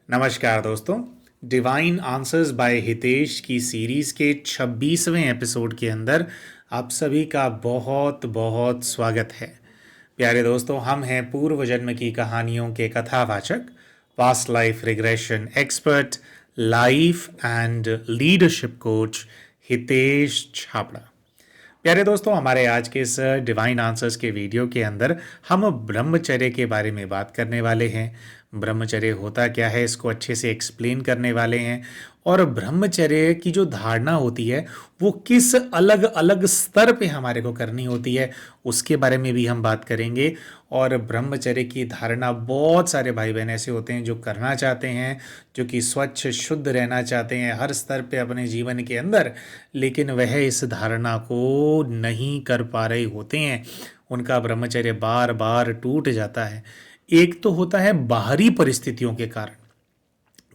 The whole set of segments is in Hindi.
नमस्कार दोस्तों। डिवाइन आंसर्स बाय हितेश की सीरीज़ के 26वें एपिसोड के अंदर आप सभी का बहुत बहुत स्वागत है। प्यारे दोस्तों, हम हैं पूर्व जन्म की कहानियों के कथावाचक, past life regression expert, life and leadership coach Hitesh Chhabra. प्यारे दोस्तों, हमारे आज के इस डिवाइन आंसर्स के वीडियो के अंदर हम ब्रह्मचर्य के बारे में बात करने वाले हैं। ब्रह्मचर्य होता क्या है, इसको अच्छे से एक्सप्लेन करने वाले हैं। और ब्रह्मचर्य की जो धारणा होती है वो किस अलग अलग स्तर पे हमारे को करनी होती है, उसके बारे में भी हम बात करेंगे। और ब्रह्मचर्य की धारणा बहुत सारे भाई बहन ऐसे होते हैं जो करना चाहते हैं, जो कि स्वच्छ शुद्ध रहना चाहते हैं हर स्तर पे अपने जीवन के अंदर, लेकिन वह इस धारणा को नहीं कर पा रहे होते हैं। उनका ब्रह्मचर्य बार बार टूट जाता है। एक तो होता है बाहरी परिस्थितियों के कारण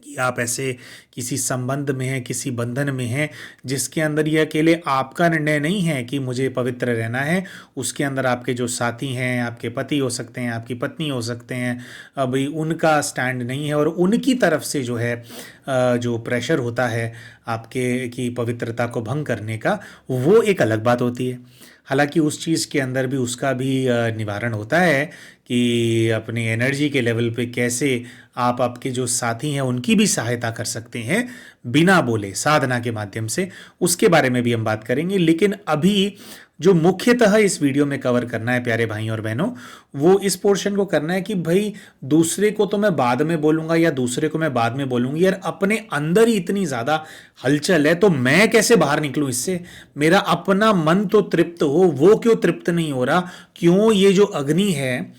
कि आप ऐसे किसी संबंध में हैं, किसी बंधन में हैं जिसके अंदर ये अकेले आपका निर्णय नहीं है कि मुझे पवित्र रहना है। उसके अंदर आपके जो साथी हैं, आपके पति हो सकते हैं, आपकी पत्नी हो सकते हैं, अभी उनका स्टैंड नहीं है और उनकी तरफ से जो है जो प्रेशर होता है आपके की पवित्रता को भंग करने का, वो एक अलग बात होती है। हालांकि उस चीज़ के अंदर भी उसका भी निवारण होता है कि अपनी एनर्जी के लेवल पे कैसे आप आपके जो साथी हैं उनकी भी सहायता कर सकते हैं बिना बोले, साधना के माध्यम से। उसके बारे में भी हम बात करेंगे। लेकिन अभी जो मुख्यतः इस वीडियो में कवर करना है प्यारे भाई और बहनों, वो इस पोर्शन को करना है कि भाई दूसरे को तो मैं बाद में बोलूंगा या दूसरे को मैं बाद में बोलूंगी, यार अपने अंदर ही इतनी ज़्यादा हलचल है तो मैं कैसे बाहर निकलूं इससे। मेरा अपना मन तो तृप्त हो, वो क्यों तृप्त नहीं हो रहा? क्यों ये जो अग्नि है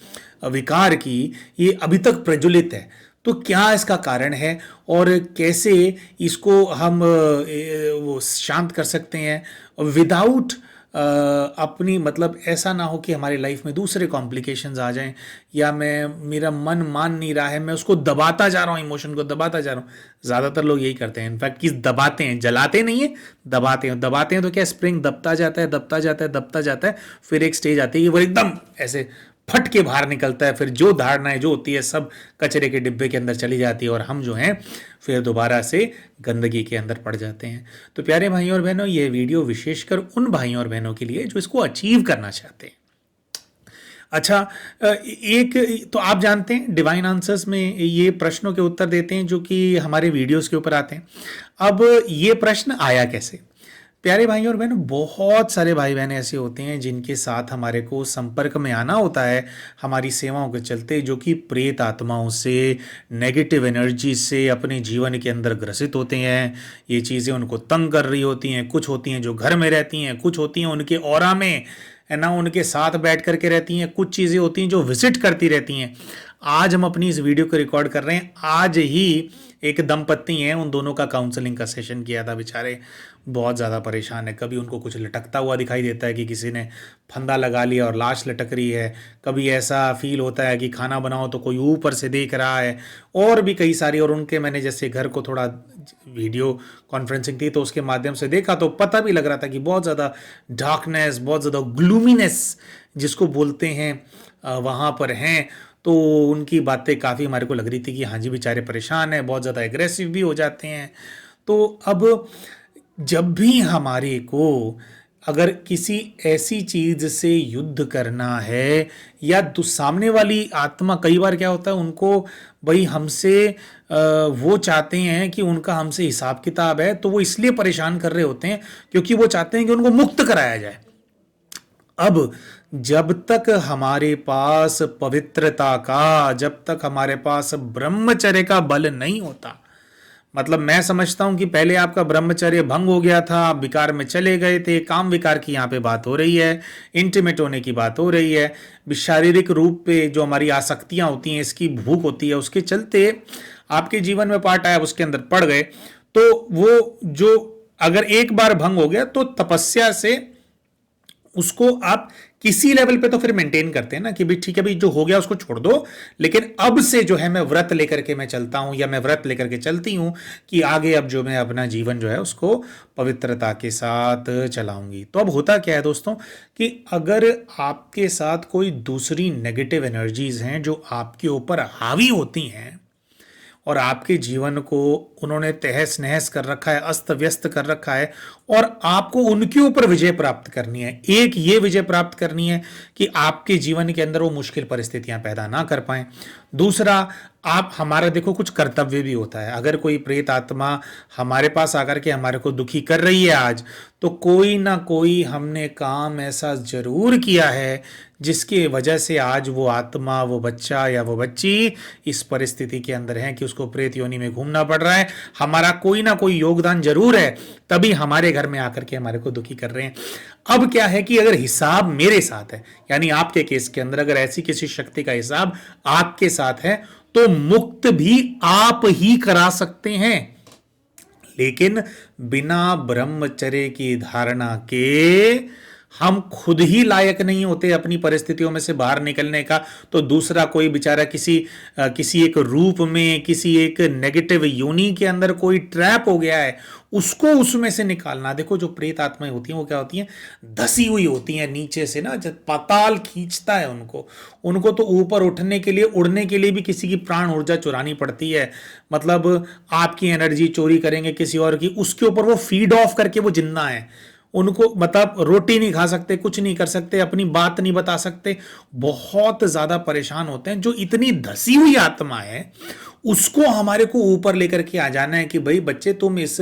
विकार की, ये अभी तक प्रज्वलित है? तो क्या इसका कारण है और कैसे इसको हम वो शांत कर सकते हैं विदाउट अपनी, मतलब ऐसा ना हो कि हमारी लाइफ में दूसरे कॉम्प्लिकेशंस आ जाएं, या मेरा मन मान नहीं रहा है, मैं उसको दबाता जा रहा हूँ, इमोशन को दबाता जा रहा हूँ। ज़्यादातर लोग यही करते हैं। इनफैक्ट किस दबाते हैं, जलाते नहीं है, दबाते हैं। दबाते हैं तो क्या, स्प्रिंग दबता जाता है, दबता जाता है, दबता जाता है, फिर एक स्टेज आती है कि वो एकदम ऐसे फट के बाहर निकलता है। फिर जो धारणाएं जो होती है सब कचरे के डिब्बे के अंदर चली जाती है और हम जो हैं फिर दोबारा से गंदगी के अंदर पड़ जाते हैं। तो प्यारे भाइयों और बहनों, ये वीडियो विशेषकर उन भाइयों और बहनों के लिए जो इसको अचीव करना चाहते हैं। अच्छा, एक तो आप जानते हैं डिवाइन आंसर्स में ये प्रश्नों के उत्तर देते हैं जो कि हमारे वीडियोस के ऊपर आते हैं। अब ये प्रश्न आया कैसे? प्यारे भाई और बहनों, बहुत सारे भाई बहन ऐसे होते हैं जिनके साथ हमारे को संपर्क में आना होता है हमारी सेवाओं के चलते, जो कि प्रेत आत्माओं से, नेगेटिव एनर्जी से अपने जीवन के अंदर ग्रसित होते हैं। ये चीज़ें उनको तंग कर रही होती हैं। कुछ होती हैं जो घर में रहती हैं, कुछ होती हैं उनके ऑरा में, है ना, उनके साथ बैठ करके रहती हैं, कुछ चीज़ें होती हैं जो विजिट करती रहती हैं। आज हम अपनी इस वीडियो को रिकॉर्ड कर रहे हैं, आज ही एक दंपत्ति हैं, उन दोनों का काउंसलिंग का सेशन किया था। बेचारे बहुत ज़्यादा परेशान है। कभी उनको कुछ लटकता हुआ दिखाई देता है कि किसी ने फंदा लगा लिया और लाश लटक रही है। कभी ऐसा फील होता है कि खाना बनाओ तो कोई ऊपर से देख रहा है, और भी कई सारी। और उनके मैंने जैसे घर को थोड़ा वीडियो कॉन्फ्रेंसिंग थी तो उसके माध्यम से देखा तो पता भी लग रहा था कि बहुत ज़्यादा डार्कनेस, बहुत ज़्यादा ग्लूमीनेस जिसको बोलते हैं वहाँ पर हैं। तो उनकी बातें काफ़ी हमारे को लग रही थी कि हाँ जी, बेचारे परेशान हैं, बहुत ज़्यादा एग्रेसिव भी हो जाते हैं। तो अब जब भी हमारे को अगर किसी ऐसी चीज से युद्ध करना है, या सामने वाली आत्मा, कई बार क्या होता है उनको भाई हमसे वो चाहते हैं कि उनका हमसे हिसाब किताब है, तो वो इसलिए परेशान कर रहे होते हैं क्योंकि वो चाहते हैं कि उनको मुक्त कराया जाए। अब जब तक हमारे पास पवित्रता का, जब तक हमारे पास ब्रह्मचर्य का बल नहीं होता, मतलब मैं समझता हूं कि पहले आपका ब्रह्मचर्य भंग हो गया था, आप विकार में चले गए थे। काम विकार की यहाँ पे बात हो रही है, इंटीमेट होने की बात हो रही है। शारीरिक रूप पे जो हमारी आसक्तियां होती हैं, इसकी भूख होती है, उसके चलते आपके जीवन में पार्ट आया, उसके अंदर पड़ गए। तो वो जो अगर एक बार भंग हो गया तो तपस्या से उसको आप किसी लेवल पे तो फिर मेंटेन करते हैं ना कि भाई ठीक है, भाई जो हो गया उसको छोड़ दो, लेकिन अब से जो है मैं व्रत लेकर के मैं चलता हूं, या मैं व्रत लेकर के चलती हूं कि आगे अब जो मैं अपना जीवन जो है उसको पवित्रता के साथ चलाऊंगी। तो अब होता क्या है दोस्तों कि अगर आपके साथ कोई दूसरी नेगेटिव एनर्जीज हैं जो आपके ऊपर हावी होती हैं, और आपके जीवन को उन्होंने तहस नहस कर रखा है, अस्त व्यस्त कर रखा है, और आपको उनके ऊपर विजय प्राप्त करनी है। एक ये विजय प्राप्त करनी है कि आपके जीवन के अंदर वो मुश्किल परिस्थितियां पैदा ना कर पाए। दूसरा, आप हमारा देखो कुछ कर्तव्य भी होता है। अगर कोई प्रेत आत्मा हमारे पास आकर के हमारे को दुखी कर रही है आज, तो कोई ना कोई हमने काम ऐसा जरूर किया है जिसकी वजह से आज वो आत्मा, वो बच्चा या वो बच्ची इस परिस्थिति के अंदर है कि उसको प्रेत योनि में घूमना पड़ रहा है। हमारा कोई ना कोई योगदान जरूर है, तभी हमारे घर में आकर के हमारे को दुखी कर रहे हैं। अब क्या है कि अगर हिसाब मेरे साथ है, यानी आपके केस के अंदर अगर ऐसी किसी शक्ति का हिसाब आपके साथ है, तो मुक्त भी आप ही करा सकते हैं, लेकिन बिना ब्रह्मचर्य की धारणा के हम खुद ही लायक नहीं होते अपनी परिस्थितियों में से बाहर निकलने का। तो दूसरा कोई बेचारा किसी एक रूप में, किसी एक नेगेटिव योनि के अंदर कोई ट्रैप हो गया है, उसको उसमें से निकालना। देखो जो प्रेत आत्माएं होती हैं वो क्या होती हैं, धसी हुई होती हैं नीचे से ना, जब पाताल खींचता है उनको तो ऊपर उठने के लिए, उड़ने के लिए भी किसी की प्राण ऊर्जा चुरानी पड़ती है। मतलब आपकी एनर्जी चोरी करेंगे किसी और की, उसके ऊपर वो फीड ऑफ करके वो जिंदा है। उनको मतलब रोटी नहीं खा सकते, कुछ नहीं कर सकते, अपनी बात नहीं बता सकते, बहुत ज्यादा परेशान होते हैं। जो इतनी धसी हुई आत्मा है उसको हमारे को ऊपर लेकर के आ जाना है कि भाई बच्चे तुम इस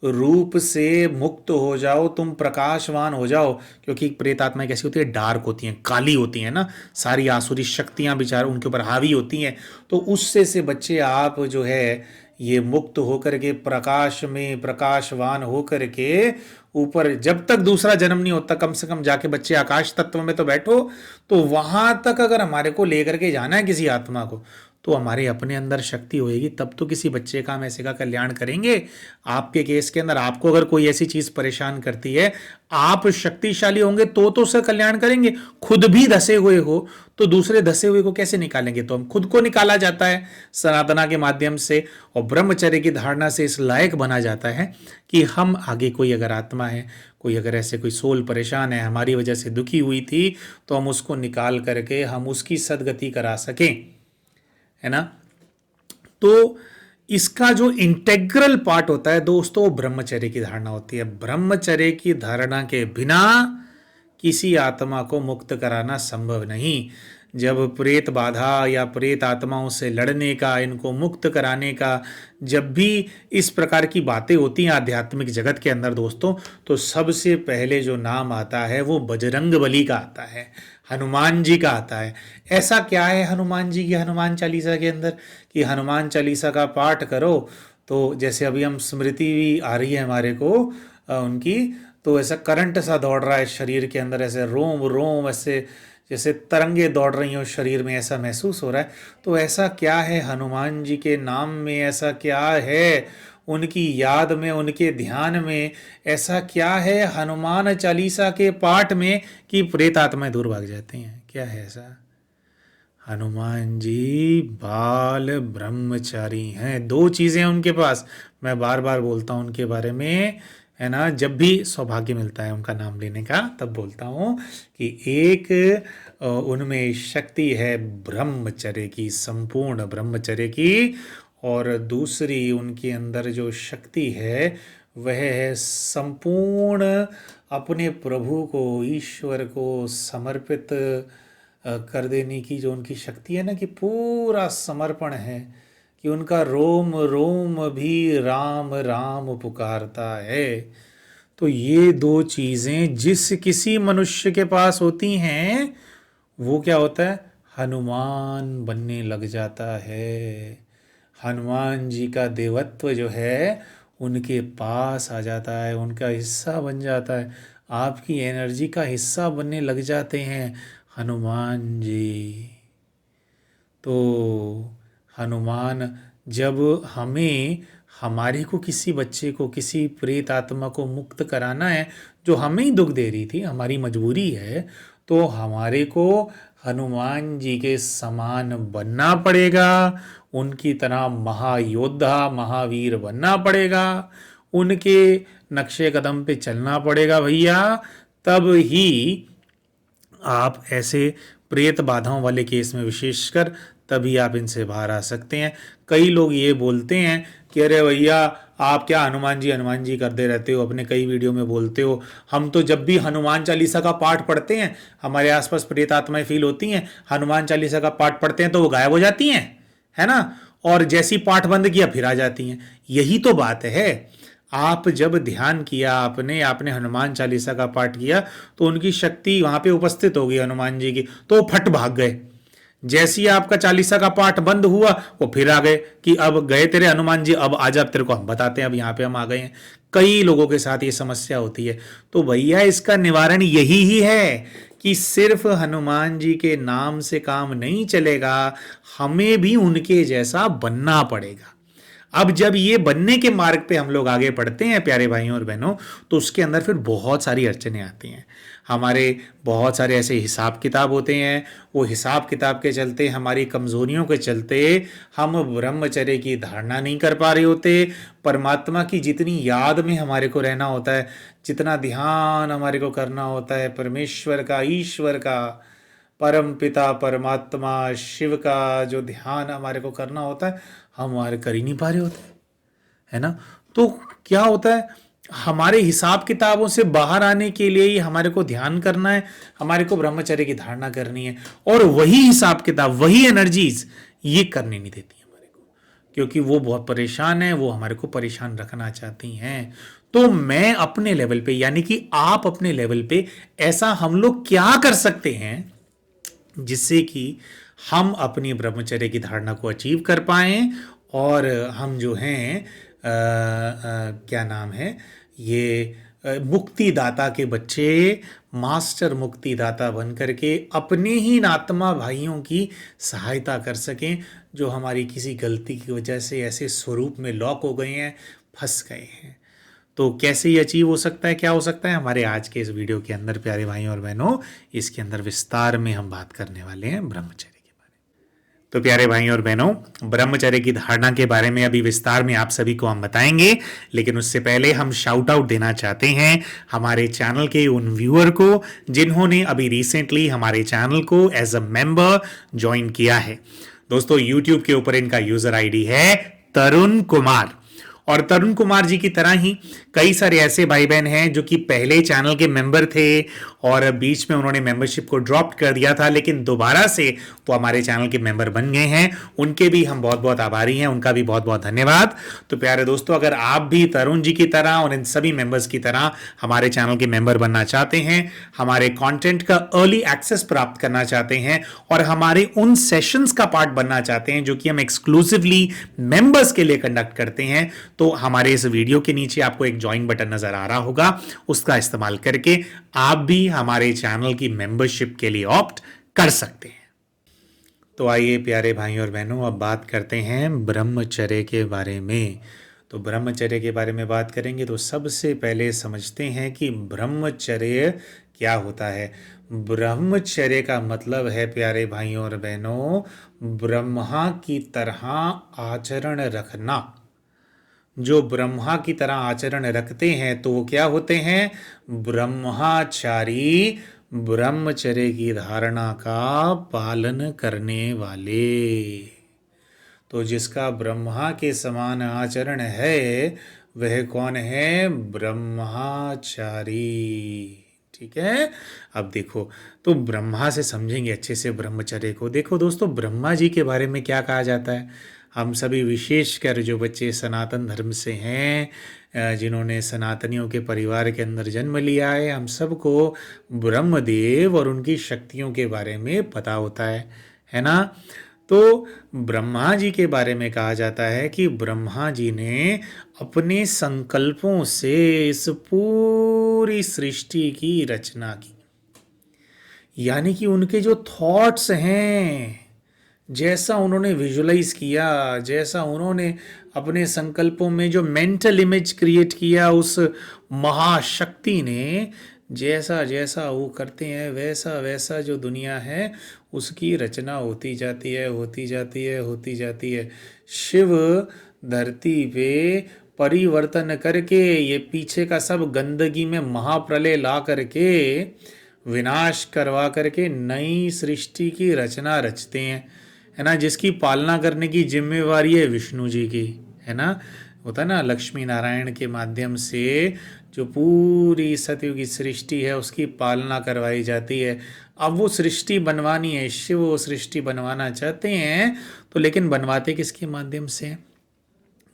रूप से मुक्त हो जाओ, तुम प्रकाशवान हो जाओ। क्योंकि प्रेत आत्माएं कैसी होती है, डार्क होती हैं, काली होती हैं ना, सारी आसुरी शक्तियां बेचारे उनके ऊपर हावी होती हैं। तो उससे से बच्चे आप जो है ये मुक्त होकर के प्रकाश में प्रकाशवान होकर के ऊपर, जब तक दूसरा जन्म नहीं होता कम से कम जाके बच्चे आकाश तत्व में तो बैठो। तो वहां तक अगर हमारे को लेकर के जाना है किसी आत्मा को, तो हमारे अपने अंदर शक्ति होएगी, तब तो किसी बच्चे का हम ऐसे का कल्याण करेंगे। आपके केस के अंदर आपको अगर कोई ऐसी चीज परेशान करती है, आप शक्तिशाली होंगे तो उसका कल्याण करेंगे। खुद भी धसे हुए हो तो दूसरे धसे हुए को कैसे निकालेंगे? तो हम खुद को निकाला जाता है सनातना के माध्यम से, और ब्रह्मचर्य की धारणा से इस लायक बना जाता है कि हम आगे कोई अगर आत्मा है, कोई अगर ऐसे कोई सोल परेशान है, हमारी वजह से दुखी हुई थी, तो हम उसको निकाल करके हम उसकी सदगति करा सकें, है ना। तो इसका जो इंटेग्रल पार्ट होता है दोस्तों, ब्रह्मचर्य की धारणा होती है। ब्रह्मचर्य की धारणा के बिना किसी आत्मा को मुक्त कराना संभव नहीं। जब प्रेत बाधा या प्रेत आत्माओं से लड़ने का, इनको मुक्त कराने का, जब भी इस प्रकार की बातें होती हैं आध्यात्मिक जगत के अंदर दोस्तों, तो सबसे पहले जो नाम आता है वो बजरंग बली का आता है, हनुमान जी का आता है। ऐसा क्या है हनुमान जी की हनुमान चालीसा के अंदर कि हनुमान चालीसा का पाठ करो तो जैसे अभी हम स्मृति भी आ रही है हमारे को उनकी, तो ऐसा करंट सा दौड़ रहा है शरीर के अंदर, ऐसे रोम रोम ऐसे जैसे तरंगे दौड़ रही हो शरीर में, ऐसा महसूस हो रहा है। तो ऐसा क्या है हनुमान जी के नाम में, ऐसा क्या है उनकी याद में, उनके ध्यान में, ऐसा क्या है हनुमान चालीसा के पाठ में कि प्रेत आत्माएं दूर भाग जाती हैं? क्या है ऐसा? हनुमान जी बाल ब्रह्मचारी हैं। दो चीजें उनके पास, मैं बार बार बोलता हूं उनके बारे में, है ना, जब भी सौभाग्य मिलता है उनका नाम लेने का तब बोलता हूँ कि एक उनमें शक्ति है ब्रह्मचर्य की, संपूर्ण ब्रह्मचर्य की, और दूसरी उनके अंदर जो शक्ति है वह है संपूर्ण अपने प्रभु को, ईश्वर को समर्पित कर देने की जो उनकी शक्ति है ना, कि पूरा समर्पण है, कि उनका रोम रोम भी राम राम पुकारता है। तो ये दो चीजें जिस किसी मनुष्य के पास होती हैं, वो क्या होता है, हनुमान बनने लग जाता है। हनुमान जी का देवत्व जो है उनके पास आ जाता है, उनका हिस्सा बन जाता है, आपकी एनर्जी का हिस्सा बनने लग जाते हैं हनुमान जी। तो हनुमान जब हमें, हमारे को किसी बच्चे को, किसी प्रेत आत्मा को मुक्त कराना है जो हमें ही दुख दे रही थी, हमारी मजबूरी है, तो हमारे को हनुमान जी के समान बनना पड़ेगा, उनकी तरह महायोद्धा महावीर बनना पड़ेगा, उनके नक्शे कदम पे चलना पड़ेगा भैया। तब ही आप ऐसे प्रेत बाधाओं वाले केस में विशेषकर, तभी आप इनसे बाहर आ सकते हैं। कई लोग ये बोलते हैं कि अरे भैया आप क्या हनुमान जी करते रहते हो, अपने कई वीडियो में बोलते हो। हम तो जब भी हनुमान चालीसा का पाठ पढ़ते हैं, हमारे आसपास प्रेत आत्माएं फील होती हैं, हनुमान चालीसा का पाठ पढ़ते हैं तो वो गायब हो जाती हैं, है ना। और जैसी पाठ बंद किया फिर आ जाती हैं। यही तो बात है। आप जब ध्यान किया, आपने आपने हनुमान चालीसा का पाठ किया तो उनकी शक्ति वहां पे उपस्थित होगी हनुमान जी की, तो वो फट भाग गए। जैसे ही आपका चालीसा का पाठ बंद हुआ वो फिर आ गए कि अब गए तेरे हनुमान जी, अब आज अब तेरे को हम बताते हैं, अब यहाँ पे हम आ गए हैं। कई लोगों के साथ ये समस्या होती है। तो भैया इसका निवारण यही ही है कि सिर्फ हनुमान जी के नाम से काम नहीं चलेगा, हमें भी उनके जैसा बनना पड़ेगा। अब जब ये बनने के मार्ग पे हम लोग आगे बढ़ते हैं प्यारे भाइयों और बहनों, तो उसके अंदर फिर बहुत सारी अड़चनें आती हैं। हमारे बहुत सारे ऐसे हिसाब किताब होते हैं, वो हिसाब किताब के चलते, हमारी कमजोरियों के चलते हम ब्रह्मचर्य की धारणा नहीं कर पा रहे होते। परमात्मा की जितनी याद में हमारे को रहना होता है, जितना ध्यान हमारे को करना होता है परमेश्वर का, ईश्वर का, परम पिता परमात्मा शिव का जो ध्यान हमारे को करना होता है, हम हमारे कर ही नहीं पा रहे होते, है ना। तो क्या होता है, हमारे हिसाब किताबों से बाहर आने के लिए ही हमारे को ध्यान करना है, हमारे को ब्रह्मचर्य की धारणा करनी है, और वही हिसाब किताब, वही एनर्जीज ये करने नहीं देती हमारे को, क्योंकि वो बहुत परेशान है, वो हमारे को परेशान रखना चाहती हैं। तो मैं अपने लेवल पे, यानी कि आप अपने लेवल पे, ऐसा हम लोग क्या कर सकते हैं जिससे कि हम अपनी ब्रह्मचर्य की धारणा को अचीव कर पाएं, और हम जो हैं क्या नाम है ये, मुक्तिदाता के बच्चे, मास्टर मुक्तिदाता बन करके अपने ही आत्मा भाइयों की सहायता कर सकें, जो हमारी किसी गलती की वजह से ऐसे स्वरूप में लॉक हो गए हैं, फंस गए हैं। तो कैसे ये अचीव हो सकता है, क्या हो सकता है, हमारे आज के इस वीडियो के अंदर प्यारे भाइयों और बहनों, इसके अंदर विस्तार में हम बात करने वाले हैं ब्रह्मचर्य के बारे में। तो प्यारे भाइयों और बहनों, ब्रह्मचर्य की धारणा के बारे में अभी विस्तार में आप सभी को हम बताएंगे, लेकिन उससे पहले हम शाउट आउट देना चाहते हैं हमारे चैनल के उन व्यूअर को जिन्होंने अभी रिसेंटली हमारे चैनल को एज अ मेंबर ज्वाइन किया है। दोस्तों, यूट्यूब के ऊपर इनका यूजर आईडी है तरुण कुमार, और तरुण कुमार जी की तरह ही कई सारे ऐसे भाई बहन हैं जो कि पहले चैनल के मेंबर थे और बीच में उन्होंने मेंबरशिप को ड्रॉप कर दिया था, लेकिन दोबारा से वो हमारे चैनल के मेंबर बन गए हैं। उनके भी हम बहुत बहुत आभारी हैं, उनका भी बहुत बहुत धन्यवाद। तो प्यारे दोस्तों, अगर आप भी तरुण जी की तरह और इन सभी मेंबर्स की तरह हमारे चैनल के मेंबर बनना चाहते हैं, हमारे कंटेंट का अर्ली एक्सेस प्राप्त करना चाहते हैं, और हमारे उन सेशंस का पार्ट बनना चाहते हैं जो कि हम एक्सक्लूसिवली मेंबर्स के लिए कंडक्ट करते हैं, तो हमारे इस वीडियो के नीचे आपको एक ज्वाइन बटन नजर आ रहा होगा, उसका इस्तेमाल करके आप भी हमारे चैनल की मेंबरशिप के लिए ऑप्ट कर सकते हैं। तो आइए प्यारे भाइयों और बहनों, अब बात करते हैं ब्रह्मचर्य के बारे में। तो ब्रह्मचर्य के बारे में बात करेंगे तो सबसे पहले समझते हैं कि ब्रह्मचर्य क्या होता है। ब्रह्मचर्य का मतलब है प्यारे भाइयों और बहनों, ब्रह्मा की तरह आचरण रखना। जो ब्रह्मा की तरह आचरण रखते हैं तो वो क्या होते हैं, ब्रह्मचारी, ब्रह्मचर्य की धारणा का पालन करने वाले। तो जिसका ब्रह्मा के समान आचरण है वह कौन है, ब्रह्मचारी। ठीक है। अब देखो, तो ब्रह्मा से समझेंगे अच्छे से ब्रह्मचर्य को। देखो दोस्तों, ब्रह्मा जी के बारे में क्या कहा जाता है, हम सभी विशेषकर जो बच्चे सनातन धर्म से हैं, जिन्होंने सनातनियों के परिवार के अंदर जन्म लिया है, हम सबको ब्रह्मदेव और उनकी शक्तियों के बारे में पता होता है ना। तो ब्रह्मा जी के बारे में कहा जाता है कि ब्रह्मा जी ने अपने संकल्पों से इस पूरी सृष्टि की रचना की। यानी कि उनके जो थॉट्स हैं, जैसा उन्होंने विजुलाइज किया, जैसा उन्होंने अपने संकल्पों में जो मेंटल इमेज क्रिएट किया, उस महाशक्ति ने जैसा जैसा वो करते हैं वैसा वैसा जो दुनिया है उसकी रचना होती जाती है, होती जाती है, होती जाती है। शिव धरती पे परिवर्तन करके ये पीछे का सब गंदगी में महाप्रलय ला करके विनाश करवा करके नई सृष्टि की रचना रचते हैं। है ना, जिसकी पालना करने की जिम्मेवारी है विष्णु जी की, है ना। होता है ना, लक्ष्मी नारायण के माध्यम से जो पूरी सतयुग की सृष्टि है उसकी पालना करवाई जाती है। अब वो सृष्टि बनवानी है, शिव वो सृष्टि बनवाना चाहते हैं, तो लेकिन बनवाते किसके माध्यम से हैं?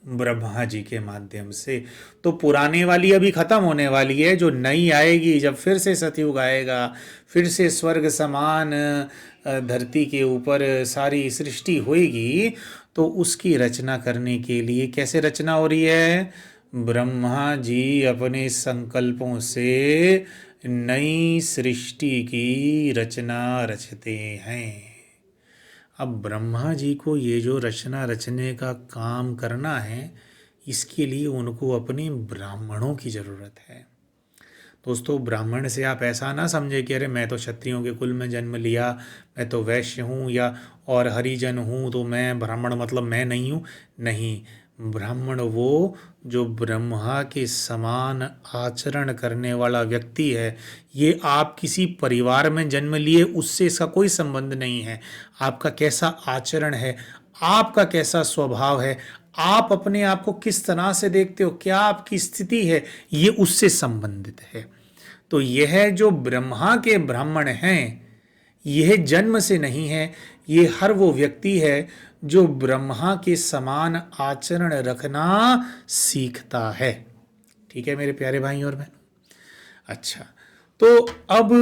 ब्रह्मा जी के माध्यम से। तो पुराने वाली अभी खत्म होने वाली है, जो नई आएगी, जब फिर से सतयुग आएगा, फिर से स्वर्ग समान धरती के ऊपर सारी सृष्टि होएगी, तो उसकी रचना करने के लिए कैसे रचना हो रही है? ब्रह्मा जी अपने संकल्पों से नई सृष्टि की रचना रचते हैं। अब ब्रह्मा जी को ये जो रचना रचने का काम करना है, इसके लिए उनको अपने ब्राह्मणों की ज़रूरत है। दोस्तों, ब्राह्मण से आप ऐसा ना समझे कि अरे मैं तो क्षत्रियों के कुल में जन्म लिया, मैं तो वैश्य हूँ या और हरिजन हूँ, तो मैं ब्राह्मण मतलब मैं नहीं हूँ। नहीं, ब्राह्मण वो जो ब्रह्मा के समान आचरण करने वाला व्यक्ति है। ये आप किसी परिवार में जन्म लिए उससे इसका कोई संबंध नहीं है। आपका कैसा आचरण है, आपका कैसा स्वभाव है, आप अपने आप को किस तरह से देखते हो, क्या आपकी स्थिति है, ये उससे संबंधित है। तो यह जो ब्रह्मा के ब्राह्मण हैं, यह जन्म से नहीं है, ये हर वो व्यक्ति है जो ब्रह्मा के समान आचरण रखना सीखता है। ठीक है मेरे प्यारे भाई और बहन। अच्छा, तो अब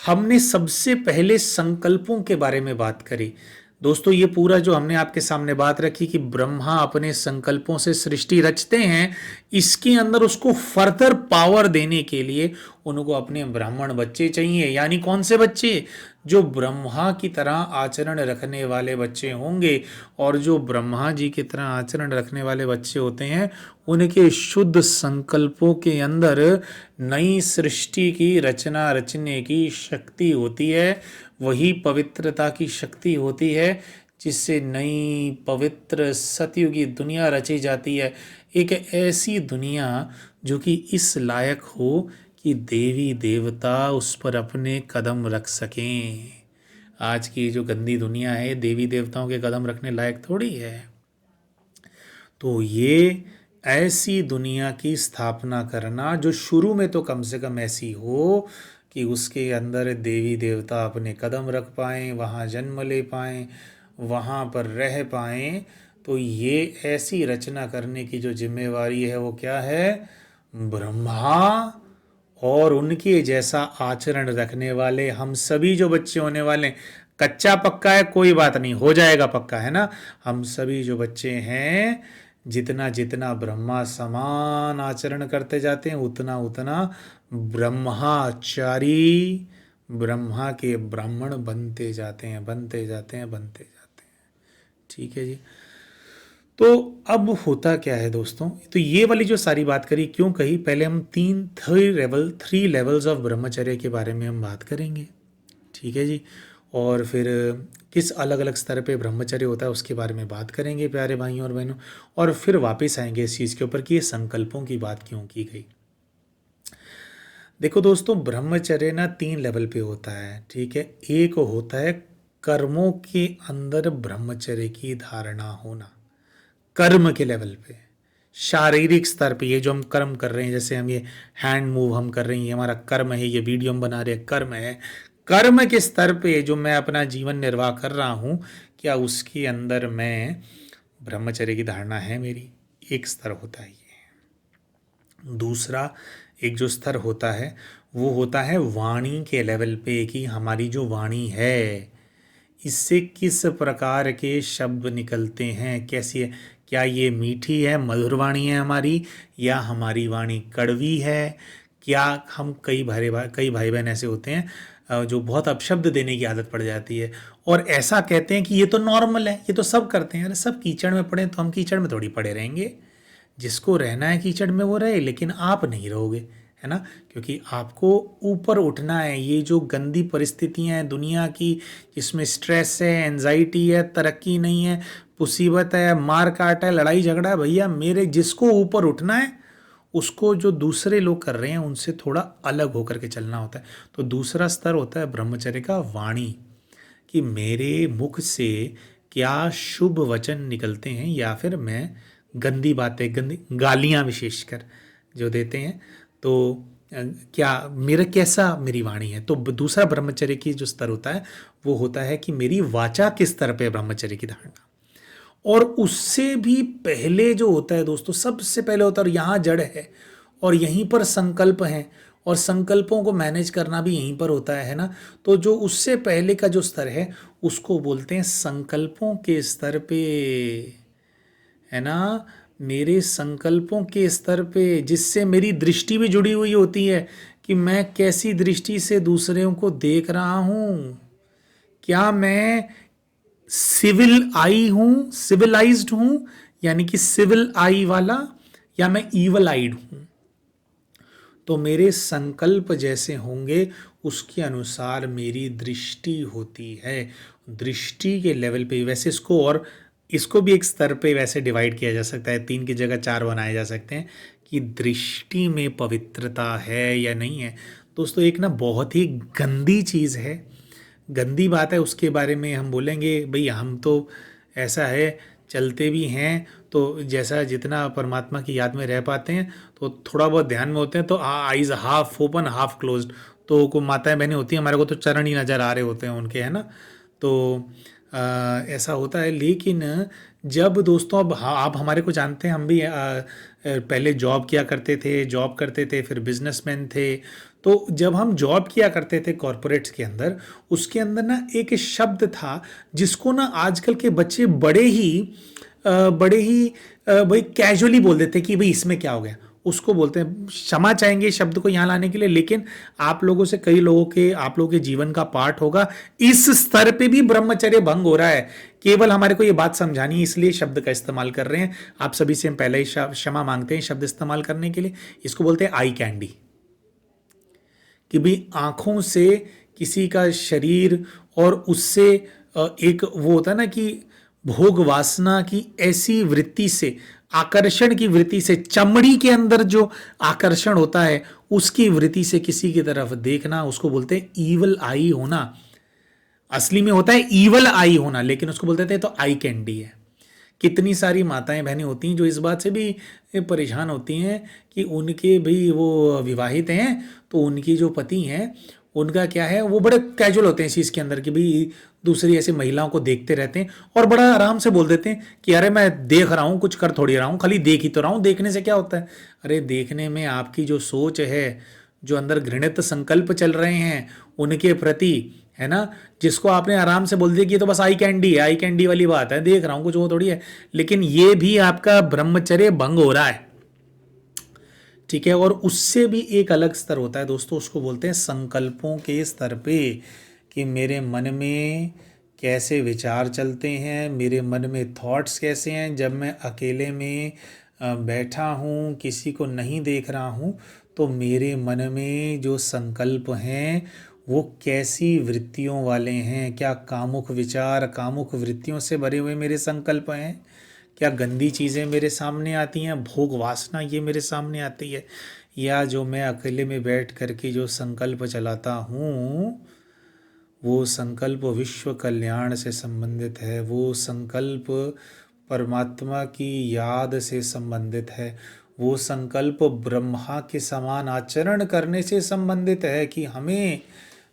हमने सबसे पहले संकल्पों के बारे में बात करी। दोस्तों, ये पूरा जो हमने आपके सामने बात रखी कि ब्रह्मा अपने संकल्पों से सृष्टि रचते हैं, इसके अंदर उसको फर्दर पावर देने के लिए उनको अपने ब्राह्मण बच्चे चाहिए। यानी कौन से बच्चे? जो ब्रह्मा की तरह आचरण रखने वाले बच्चे होंगे। और जो ब्रह्मा जी की तरह आचरण रखने वाले बच्चे होते हैं, उनके शुद्ध संकल्पों के अंदर नई सृष्टि की रचना रचने की शक्ति होती है। वही पवित्रता की शक्ति होती है जिससे नई पवित्र सतयुगी दुनिया रची जाती है। एक ऐसी दुनिया जो कि इस लायक हो कि देवी देवता उस पर अपने कदम रख सकें। आज की जो गंदी दुनिया है, देवी देवताओं के कदम रखने लायक थोड़ी है। तो ये ऐसी दुनिया की स्थापना करना जो शुरू में तो कम से कम ऐसी हो कि उसके अंदर देवी देवता अपने कदम रख पाएँ, वहाँ जन्म ले पाएँ, वहाँ पर रह पाएँ। तो ये ऐसी रचना करने की जो जिम्मेवारी है वो क्या है? ब्रह्मा और उनके जैसा आचरण रखने वाले हम सभी जो बच्चे होने वाले हैं। कच्चा पक्का है कोई बात नहीं, हो जाएगा पक्का, है ना। हम सभी जो बच्चे हैं, जितना जितना ब्रह्मा समान आचरण करते जाते हैं, उतना उतना ब्रह्माचारी, ब्रह्मा के ब्राह्मण बनते जाते हैं, बनते जाते हैं, बनते जाते हैं। ठीक है जी। तो अब होता क्या है दोस्तों, तो ये वाली जो सारी बात करी क्यों कही, पहले हम थ्री लेवल्स ऑफ ब्रह्मचर्य के बारे में हम बात करेंगे। ठीक है जी। और फिर किस अलग अलग स्तर पे ब्रह्मचर्य होता है उसके बारे में बात करेंगे प्यारे भाइयों और बहनों। और फिर वापस आएंगे इस चीज़ के ऊपर कि ये संकल्पों की बात क्यों की गई। देखो दोस्तों, ब्रह्मचर्य ना 3 लेवल पे होता है। ठीक है, एक होता है कर्मों के अंदर ब्रह्मचर्य की धारणा होना, कर्म के लेवल पे, शारीरिक स्तर पे। ये जो हम कर्म कर रहे हैं, जैसे हम ये हैंड मूव हम कर रहे हैं, ये हमारा कर्म है, ये वीडियो हम बना रहे हैं, कर्म है। कर्म के स्तर पे जो मैं अपना जीवन निर्वाह कर रहा हूँ, क्या उसके अंदर मैं ब्रह्मचर्य की धारणा है मेरी? एक स्तर होता है ये। दूसरा एक जो स्तर होता है वो होता है वाणी के लेवल पे, कि हमारी जो वाणी है इससे किस प्रकार के शब्द निकलते हैं, कैसी है, क्या ये मीठी है, मधुर वाणी है हमारी, या हमारी वाणी कड़वी है। क्या हम कई भाई बहन ऐसे होते हैं जो बहुत अपशब्द देने की आदत पड़ जाती है, और ऐसा कहते हैं कि ये तो नॉर्मल है, ये तो सब करते हैं। अरे सब कीचड़ में पड़े तो हम कीचड़ में थोड़ी पड़े रहेंगे। जिसको रहना है कीचड़ में वो रहे, लेकिन आप नहीं रहोगे, है ना। क्योंकि आपको ऊपर उठना है। ये जो गंदी परिस्थितियां हैं दुनिया की, जिसमें स्ट्रेस है, एंजाइटी है, तरक्की नहीं है, मुसीबत है, मार काट है, लड़ाई झगड़ा है, भैया मेरे जिसको ऊपर उठना है उसको जो दूसरे लोग कर रहे हैं उनसे थोड़ा अलग होकर के चलना होता है। तो दूसरा स्तर होता है ब्रह्मचर्य का वाणी, कि मेरे मुख से क्या शुभ वचन निकलते हैं या फिर मैं गंदी बातें, गंदी गालियाँ विशेषकर जो देते हैं, तो क्या मेरा कैसा मेरी वाणी है। तो दूसरा ब्रह्मचर्य की जो स्तर होता है वो होता है कि मेरी वाचा किस स्तर पे ब्रह्मचर्य की धारणा। और उससे भी पहले जो होता है दोस्तों, सबसे पहले होता है, और यहाँ जड़ है और यहीं पर संकल्प हैं, और संकल्पों को मैनेज करना भी यहीं पर होता है ना। तो जो उससे पहले का जो स्तर है उसको बोलते हैं संकल्पों के स्तर पे, है ना। मेरे संकल्पों के स्तर पे, जिससे मेरी दृष्टि भी जुड़ी हुई होती है कि मैं कैसी दृष्टि से दूसरों को देख रहा हूं। क्या मैं सिविल आई हूं, सिविलाइज्ड हूं, यानी कि सिविल आई वाला, या मैं ईवल आइड हूं। तो मेरे संकल्प जैसे होंगे उसके अनुसार मेरी दृष्टि होती है। दृष्टि के लेवल पे वैसे इसको भी एक स्तर पे वैसे डिवाइड किया जा सकता है, 3 की जगह 4 बनाए जा सकते हैं कि दृष्टि में पवित्रता है या नहीं है। दोस्तों एक ना बहुत ही गंदी चीज़ है, गंदी बात है, उसके बारे में हम बोलेंगे। भाई हम तो ऐसा है, चलते भी हैं तो जैसा जितना परमात्मा की याद में रह पाते हैं तो थोड़ा बहुत ध्यान में होते हैं, तो eyes half open half closed. तो को माताएं बहनें होती हैं, हमारे को तो चरण ही नज़र आ रहे होते हैं उनके, है ना। तो ऐसा होता है। लेकिन जब दोस्तों अब आप हमारे को जानते हैं, हम भी पहले जॉब किया करते थे, जॉब करते थे, फिर बिजनेसमैन थे। तो जब हम जॉब किया करते थे कॉरपोरेट्स के अंदर, उसके अंदर ना एक शब्द था जिसको ना आजकल के बच्चे बड़े ही भाई कैजुअली बोल देते कि भाई इसमें क्या हो गया। उसको बोलते हैं, क्षमा चाहेंगे शब्द को यहाँ लाने के लिए, लेकिन आप लोगों से कई लोगों के, आप लोगों के जीवन का पार्ट होगा। इस स्तर पे भी ब्रह्मचर्य भंग हो रहा है। केवल हमारे को ये बात समझानी है, इसलिए शब्द का इस्तेमाल कर रहे हैं। आप सभी से हम पहले ही क्षमा मांगते हैं शब्द इस्तेमाल करने के लिए। इसको बोलते हैं आई कैंडी, कि भाई आंखों से किसी का शरीर, और उससे एक वो होता है ना कि भोग वासना की ऐसी वृत्ति से, आकर्षण की वृत्ति से, चमड़ी के अंदर जो आकर्षण होता है उसकी वृत्ति से किसी की तरफ देखना, उसको बोलते हैं ईवल आई होना। असली में होता है ईवल आई होना, लेकिन उसको बोलते थे तो आई कैंडी है। कितनी सारी माताएं बहनें होती हैं जो इस बात से भी परेशान होती हैं कि उनके भी वो विवाहित हैं, तो उनकी जो पति हैं उनका क्या है, वो बड़े कैजुअल होते हैं इस चीज़ के अंदर कि भाई दूसरी ऐसी महिलाओं को देखते रहते हैं और बड़ा आराम से बोल देते हैं कि अरे मैं देख रहा हूँ, कुछ कर थोड़ी रहा हूँ, खाली देख ही तो रहा हूँ, देखने से क्या होता है। अरे देखने में आपकी जो सोच है, जो अंदर घृणित संकल्प चल रहे हैं उनके प्रति, है ना, जिसको आपने आराम से बोल दिया कि ये तो बस आई कैंडी है, आई कैंडी वाली बात है, देख रहा हूँ कुछ वो थोड़ी है, लेकिन ये भी आपका ब्रह्मचर्य भंग हो रहा है। ठीक है। और उससे भी एक अलग स्तर होता है दोस्तों, उसको बोलते हैं संकल्पों के स्तर पे, कि मेरे मन में कैसे विचार चलते हैं, मेरे मन में थॉट्स कैसे हैं जब मैं अकेले में बैठा हूँ, किसी को नहीं देख रहा हूँ, तो मेरे मन में जो संकल्प हैं वो कैसी वृत्तियों वाले हैं। क्या कामुक विचार, कामुक वृत्तियों से भरे हुए मेरे संकल्प हैं? क्या गंदी चीज़ें मेरे सामने आती हैं, भोग वासना ये मेरे सामने आती है? या जो मैं अकेले में बैठ कर के जो संकल्प चलाता हूँ, वो संकल्प विश्व कल्याण से संबंधित है, वो संकल्प परमात्मा की याद से संबंधित है, वो संकल्प ब्रह्मा के समान आचरण करने से संबंधित है, कि हमें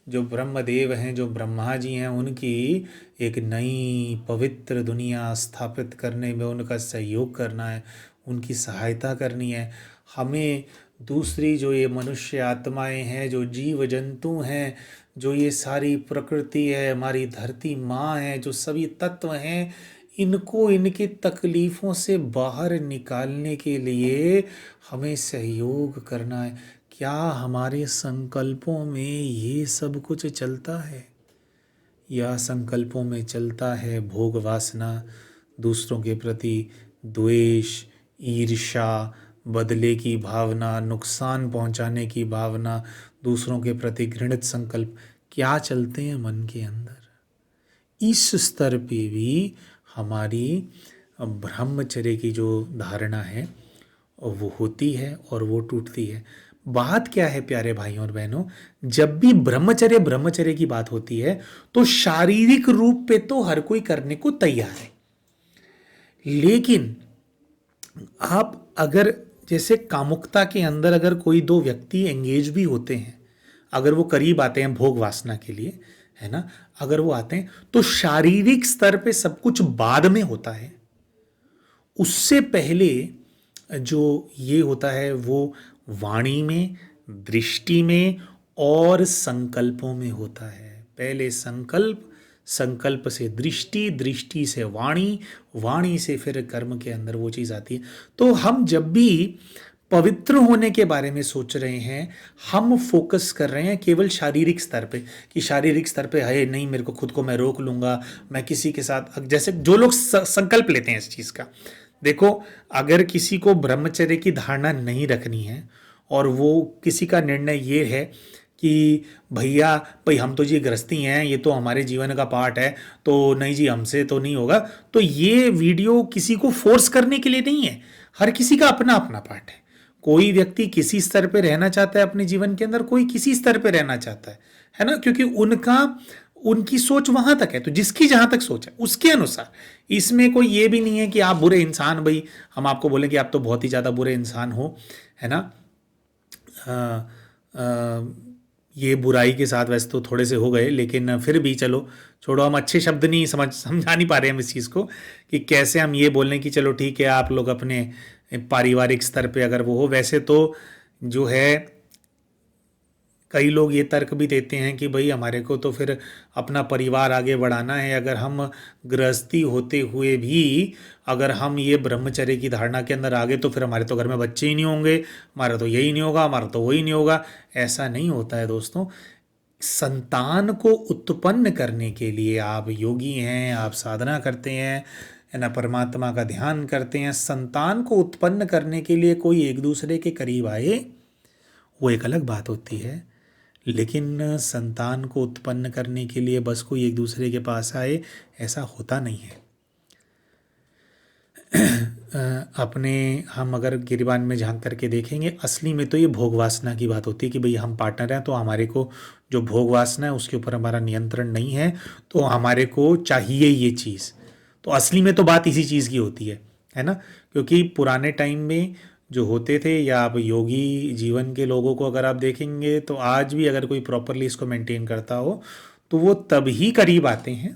जो ब्रह्मदेव हैं, जो ब्रह्मा जी हैं, उनकी एक नई पवित्र दुनिया स्थापित करने में उनका सहयोग करना है, उनकी सहायता करनी है। हमें दूसरी जो ये मनुष्य आत्माएं हैं, जो जीव जंतु हैं, जो ये सारी प्रकृति है, हमारी धरती माँ है, जो सभी तत्व हैं, इनको इनकी तकलीफ़ों से बाहर निकालने के लिए हमें सहयोग करना है। क्या हमारे संकल्पों में ये सब कुछ चलता है, या संकल्पों में चलता है भोग वासना, दूसरों के प्रति द्वेष, ईर्ष्या, बदले की भावना, नुकसान पहुंचाने की भावना, दूसरों के प्रति घृणित संकल्प क्या चलते हैं मन के अंदर? इस स्तर पे भी हमारी ब्रह्मचर्य की जो धारणा है वो होती है और वो टूटती है। बात क्या है प्यारे भाइयों और बहनों, जब भी ब्रह्मचर्य ब्रह्मचर्य की बात होती है तो शारीरिक रूप पे तो हर कोई करने को तैयार है, लेकिन आप अगर जैसे कामुकता के अंदर अगर कोई दो व्यक्ति एंगेज भी होते हैं, अगर वो करीब आते हैं भोग वासना के लिए, है ना, अगर वो आते हैं तो शारीरिक स्तर पे सब कुछ बाद में होता है। उससे पहले जो ये होता है वो वाणी में, दृष्टि में और संकल्पों में होता है। पहले संकल्प, संकल्प से दृष्टि, दृष्टि से वाणी, वाणी से फिर कर्म के अंदर वो चीज़ आती है। तो हम जब भी पवित्र होने के बारे में सोच रहे हैं, हम फोकस कर रहे हैं केवल शारीरिक स्तर पे, कि शारीरिक स्तर पे है नहीं, मेरे को खुद को मैं रोक लूंगा, मैं किसी के साथ, जैसे जो लोग संकल्प लेते हैं इस चीज़ का, देखो अगर किसी को ब्रह्मचर्य की धारणा नहीं रखनी है और वो किसी का निर्णय ये है कि भैया भाई हम तो जी गृहस्थी हैं, ये तो हमारे जीवन का पार्ट है, तो नहीं जी हमसे तो नहीं होगा, तो ये वीडियो किसी को फोर्स करने के लिए नहीं है। हर किसी का अपना अपना पार्ट है। कोई व्यक्ति किसी स्तर पे रहना चाहता है अपने जीवन के अंदर, कोई किसी स्तर पे रहना चाहता है ना, क्योंकि उनकी सोच वहां तक है, तो जिसकी जहां तक सोच है उसके अनुसार। इसमें कोई ये भी नहीं है कि आप बुरे इंसान, भाई हम आपको बोलें कि आप तो बहुत ही ज़्यादा बुरे इंसान हो, है ना। आ, आ, ये बुराई के साथ वैसे तो थोड़े से हो गए, लेकिन फिर भी चलो छोड़ो, हम अच्छे शब्द नहीं समझा नहीं पा रहे हम इस चीज़ को कि कैसे हम ये बोलें कि चलो ठीक है आप लोग अपने पारिवारिक स्तर पे अगर वो हो। वैसे तो जो है कई लोग ये तर्क भी देते हैं कि भाई हमारे को तो फिर अपना परिवार आगे बढ़ाना है, अगर हम गृहस्थी होते हुए भी अगर हम ये ब्रह्मचर्य की धारणा के अंदर आगे तो फिर हमारे तो घर में बच्चे ही नहीं होंगे, हमारा तो यही नहीं होगा, हमारा तो वही नहीं होगा। ऐसा नहीं होता है दोस्तों। संतान को उत्पन्न करने के लिए आप योगी हैं, आप साधना करते हैं, है ना, परमात्मा का ध्यान करते हैं, संतान को उत्पन्न करने के लिए कोई एक दूसरे के करीब आए वो एक अलग बात होती है, लेकिन संतान को उत्पन्न करने के लिए बस कोई एक दूसरे के पास आए ऐसा होता नहीं है। अपने हम अगर गिरबान में झांक करके देखेंगे, असली में तो ये भोग वासना की बात होती है कि भाई हम पार्टनर हैं तो हमारे को जो भोग वासना है उसके ऊपर हमारा नियंत्रण नहीं है, तो हमारे को चाहिए ये चीज़। तो असली में तो बात इसी चीज़ की होती है ना। क्योंकि पुराने टाइम में जो होते थे या आप योगी जीवन के लोगों को अगर आप देखेंगे तो आज भी अगर कोई प्रॉपरली इसको मेंटेन करता हो तो वो तभी करीब आते हैं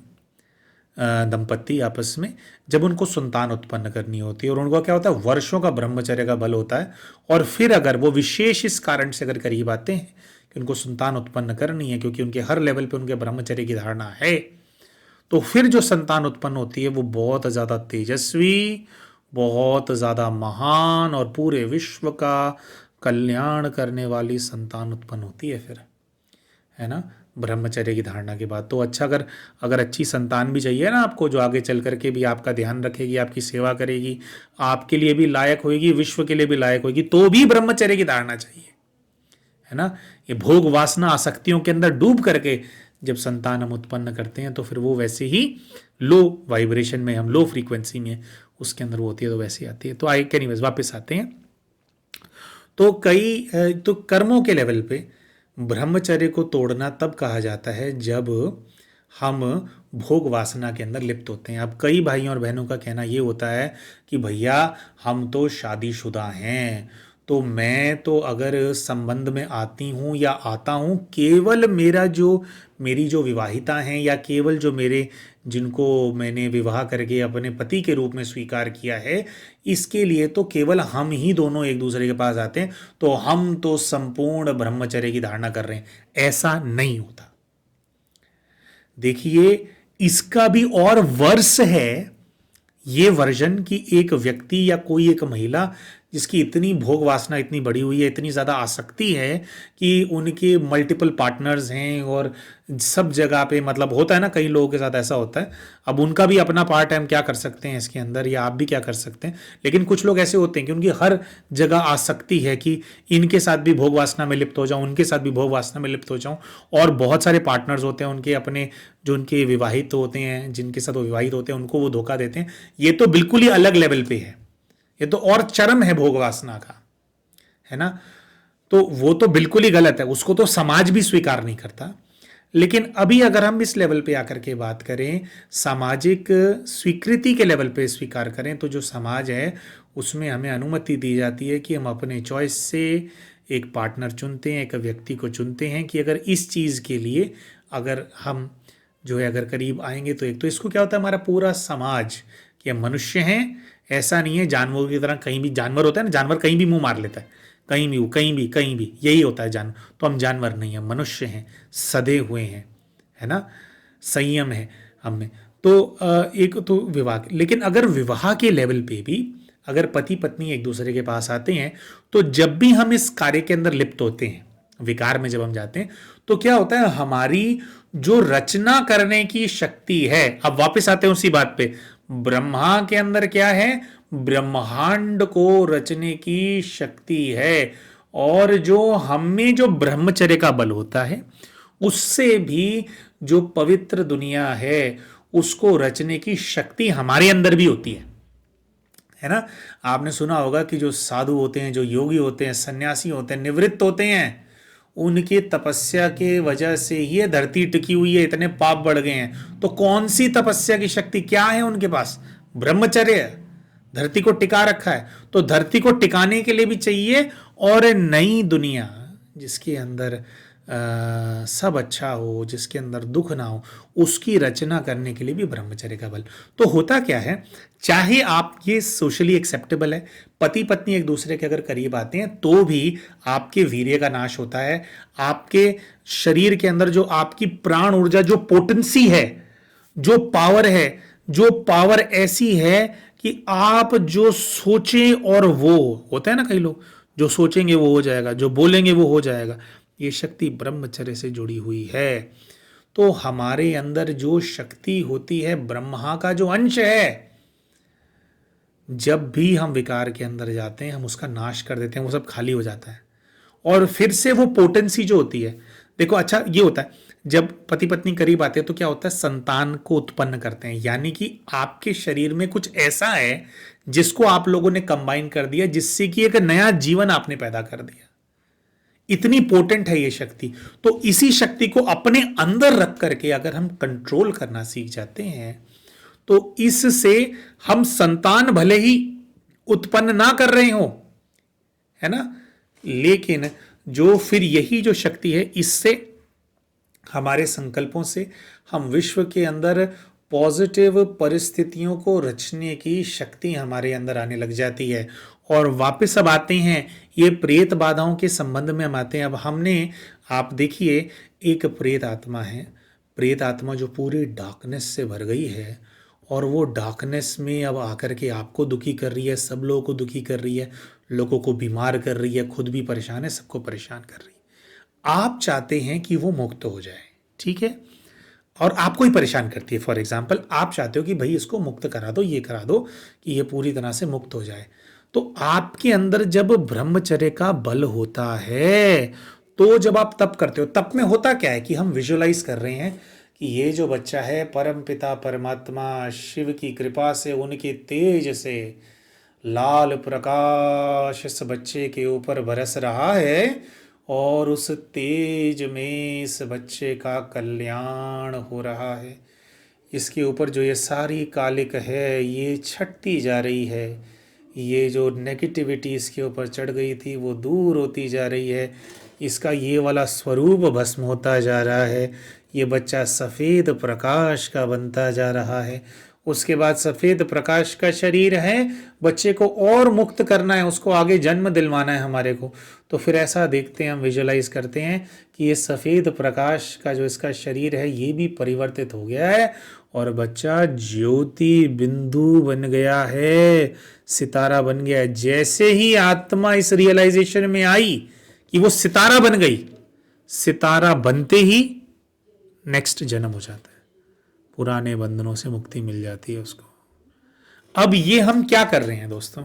दंपत्ति आपस में जब उनको संतान उत्पन्न करनी होती है। और उनको क्या होता है, वर्षों का ब्रह्मचर्य का बल होता है। और फिर अगर वो विशेष इस कारण से अगर करीब आते हैं कि उनको संतान उत्पन्न करनी है, क्योंकि उनके हर लेवल पे उनके ब्रह्मचर्य की धारणा है, तो फिर जो संतान उत्पन्न होती है वो बहुत ज़्यादा तेजस्वी, बहुत ज़्यादा महान और पूरे विश्व का कल्याण करने वाली संतान उत्पन्न होती है फिर, है ना, ब्रह्मचर्य की धारणा के बाद। तो अच्छा, अगर अच्छी संतान भी चाहिए ना आपको, जो आगे चल करके भी आपका ध्यान रखेगी, आपकी सेवा करेगी, आपके लिए भी लायक होगी, विश्व के लिए भी लायक होगी, तो भी ब्रह्मचर्य की धारणा चाहिए, है ना। ये भोग वासना आसक्तियों के अंदर डूब करके जब संतान हम उत्पन्न करते हैं तो फिर वो वैसे ही लो वाइब्रेशन में, हम लो फ्रीक्वेंसी में उसके अंदर वो होती है, तो वैसे आती है। तो आई कैन बस वापस आते हैं। तो कर्मों के लेवल पे ब्रह्मचर्य को तोड़ना तब कहा जाता है जब हम भोग वासना के अंदर लिप्त होते हैं। अब कई भाइयों और बहनों का कहना ये होता है कि भैया हम तो शादीशुदा हैं, तो मैं तो अगर संबंध में आती हूँ या आता हूँ, केवल मेरी जो विवाहिता हैं या केवल जो मेरे जिनको मैंने विवाह करके अपने पति के रूप में स्वीकार किया है, इसके लिए तो केवल हम ही दोनों एक दूसरे के पास आते हैं, तो हम तो संपूर्ण ब्रह्मचर्य की धारणा कर रहे हैं। ऐसा नहीं होता। देखिए, इसका भी और वर्ष है ये वर्जन की एक व्यक्ति या कोई एक महिला जिसकी इतनी भोग वासना इतनी बड़ी हुई है, इतनी ज़्यादा आसक्ति है कि उनके मल्टीपल पार्टनर्स हैं और सब जगह पे, मतलब होता है ना, कई लोगों के साथ ऐसा होता है। अब उनका भी अपना पार्ट है, हम क्या कर सकते हैं इसके अंदर, या आप भी क्या कर सकते हैं। लेकिन कुछ लोग ऐसे होते हैं कि उनकी हर जगह आसक्ति है कि इनके साथ भी भोग वासना में लिप्त हो जाऊं, उनके साथ भी भोग वासना में लिप्त हो जाऊं। और बहुत सारे पार्टनर्स होते हैं उनके अपने, जो उनके विवाहित होते हैं, जिनके साथ वो विवाहित होते हैं, उनको वो धोखा देते हैं। ये तो बिल्कुल ही अलग लेवल पे है, ये तो और चरम है भोग वासना का, है ना। तो वो तो बिल्कुल ही गलत है, उसको तो समाज भी स्वीकार नहीं करता। लेकिन अभी अगर हम इस लेवल पे आकर के बात करें, सामाजिक स्वीकृति के लेवल पे स्वीकार करें, तो जो समाज है उसमें हमें अनुमति दी जाती है कि हम अपने चॉइस से एक पार्टनर चुनते हैं, एक व्यक्ति को चुनते हैं कि अगर इस चीज़ के लिए अगर हम जो है अगर करीब आएंगे तो एक तो इसको क्या होता है, हमारा पूरा समाज कि हम मनुष्य हैं, ऐसा नहीं है जानवरों की तरह, कहीं भी जानवर होता है ना, जानवर कहीं भी मुंह मार लेता है, कहीं भी यही होता है जानवर। तो हम जानवर नहीं हैं, मनुष्य हैं, सधे हुए हैं, है ना, संयम है हम में। तो एक तो विवाह, लेकिन अगर विवाह के लेवल पे भी अगर पति पत्नी एक दूसरे के पास आते हैं, तो जब भी हम इस कार्य के अंदर लिप्त होते हैं, विकार में जब हम जाते हैं, तो क्या होता है, हमारी जो रचना करने की शक्ति है, अब वापस आते हैं उसी बात पे, ब्रह्मा के अंदर क्या है, ब्रह्मांड को रचने की शक्ति है। और जो हम में जो ब्रह्मचर्य का बल होता है, उससे भी जो पवित्र दुनिया है उसको रचने की शक्ति हमारे अंदर भी होती है ना। आपने सुना होगा कि जो साधु होते हैं, जो योगी होते हैं, सन्यासी होते हैं, निवृत्त होते हैं, उनकी तपस्या के वजह से ही धरती टिकी हुई है, इतने पाप बढ़ गए हैं। तो कौन सी तपस्या की शक्ति क्या है उनके पास, ब्रह्मचर्य, धरती को टिका रखा है। तो धरती को टिकाने के लिए भी चाहिए, और नई दुनिया जिसके अंदर सब अच्छा हो, जिसके अंदर दुख ना हो, उसकी रचना करने के लिए भी ब्रह्मचर्य का बल। तो होता क्या है, चाहे आप ये सोशली एक्सेप्टेबल है, पति पत्नी एक दूसरे के अगर करीब आते हैं तो भी आपके वीर्य का नाश होता है, आपके शरीर के अंदर जो आपकी प्राण ऊर्जा, जो पोटेंसी है, जो पावर है, जो पावर ऐसी है कि आप जो सोचें और वो होता है ना, कई लोग जो सोचेंगे वो हो जाएगा, जो बोलेंगे वो हो जाएगा, ये शक्ति ब्रह्मचर्य से जुड़ी हुई है। तो हमारे अंदर जो शक्ति होती है, ब्रह्मा का जो अंश है, जब भी हम विकार के अंदर जाते हैं हम उसका नाश कर देते हैं, वो सब खाली हो जाता है। और फिर से वो पोटेंसी जो होती है, देखो अच्छा ये होता है, जब पति पत्नी करीब आते हैं तो क्या होता है, संतान को उत्पन्न करते हैं, यानी कि आपके शरीर में कुछ ऐसा है जिसको आप लोगों ने कंबाइन कर दिया, जिससे कि एक नया जीवन आपने पैदा कर दिया। इतनी पोटेंट है ये शक्ति। तो इसी शक्ति को अपने अंदर रख करके अगर हम कंट्रोल करना सीख जाते हैं, तो इससे हम संतान भले ही उत्पन्न ना कर रहे हो, है ना, लेकिन जो फिर यही जो शक्ति है, इससे हमारे संकल्पों से हम विश्व के अंदर पॉजिटिव परिस्थितियों को रचने की शक्ति हमारे अंदर आने लग जाती है। और वापस अब आते हैं ये प्रेत बाधाओं के संबंध में हम आते हैं। अब हमने, आप देखिए, एक प्रेत आत्मा है, प्रेत आत्मा जो पूरी डार्कनेस से भर गई है, और वो डार्कनेस में अब आकर के आपको दुखी कर रही है, सब लोगों को दुखी कर रही है, लोगों को बीमार कर रही है, खुद भी परेशान है, सबको परेशान कर रही है। आप चाहते हैं कि वो मुक्त हो जाए, ठीक है, और आपको ही परेशान करती है। फॉर एग्जाम्पल, आप चाहते हो कि भाई इसको मुक्त करा दो, ये करा दो कि ये पूरी तरह से मुक्त हो जाए। तो आपके अंदर जब ब्रह्मचर्य का बल होता है, तो जब आप तप करते हो, तप में होता क्या है कि हम विजुअलाइज कर रहे हैं कि ये जो बच्चा है, परम पिता परमात्मा शिव की कृपा से, उनके तेज से लाल प्रकाश इस बच्चे के ऊपर बरस रहा है, और उस तेज में इस बच्चे का कल्याण हो रहा है। इसके ऊपर जो ये सारी कालिक है ये छटती जा रही है, ये जो नेगेटिविटी इसके ऊपर चढ़ गई थी वो दूर होती जा रही है, इसका ये वाला स्वरूप भस्म होता जा रहा है, ये बच्चा सफ़ेद प्रकाश का बनता जा रहा है। उसके बाद सफ़ेद प्रकाश का शरीर है, बच्चे को और मुक्त करना है, उसको आगे जन्म दिलवाना है हमारे को। तो फिर ऐसा देखते हैं, हम विजुअलाइज करते हैं कि ये सफ़ेद प्रकाश का जो इसका शरीर है ये भी परिवर्तित हो गया है, और बच्चा ज्योति बिंदु बन गया है, सितारा बन गया है। जैसे ही आत्मा इस रियलाइजेशन में आई कि वो सितारा बन गई, सितारा बनते ही नेक्स्ट जन्म हो जाता है, पुराने बंधनों से मुक्ति मिल जाती है उसको। अब ये हम क्या कर रहे हैं दोस्तों,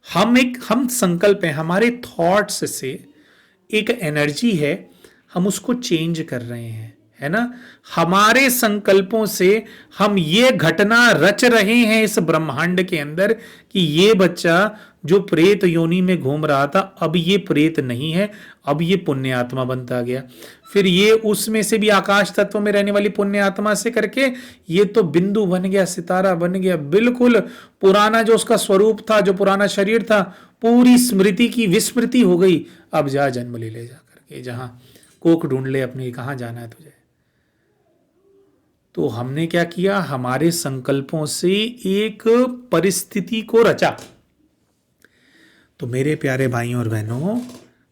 हम संकल्प हैं, हमारे थॉट्स से एक एनर्जी है, हम उसको चेंज कर रहे हैं, है ना। हमारे संकल्पों से हम ये घटना रच रहे हैं इस ब्रह्मांड के अंदर कि ये बच्चा जो प्रेत योनि में घूम रहा था अब ये प्रेत नहीं है, अब ये पुण्य आत्मा बनता गया। फिर ये उसमें से भी आकाश तत्व में रहने वाली पुण्य आत्मा से करके ये तो बिंदु बन गया, सितारा बन गया, बिल्कुल पुराना जो उसका स्वरूप था, जो पुराना शरीर था, पूरी स्मृति की विस्मृति हो गई। अब जा जन्म ले जा करके, जहां कोख ढूंढ ले अपनी, कहां जाना है तुझे। तो हमने क्या किया, हमारे संकल्पों से एक परिस्थिति को रचा। तो मेरे प्यारे भाइयों और बहनों,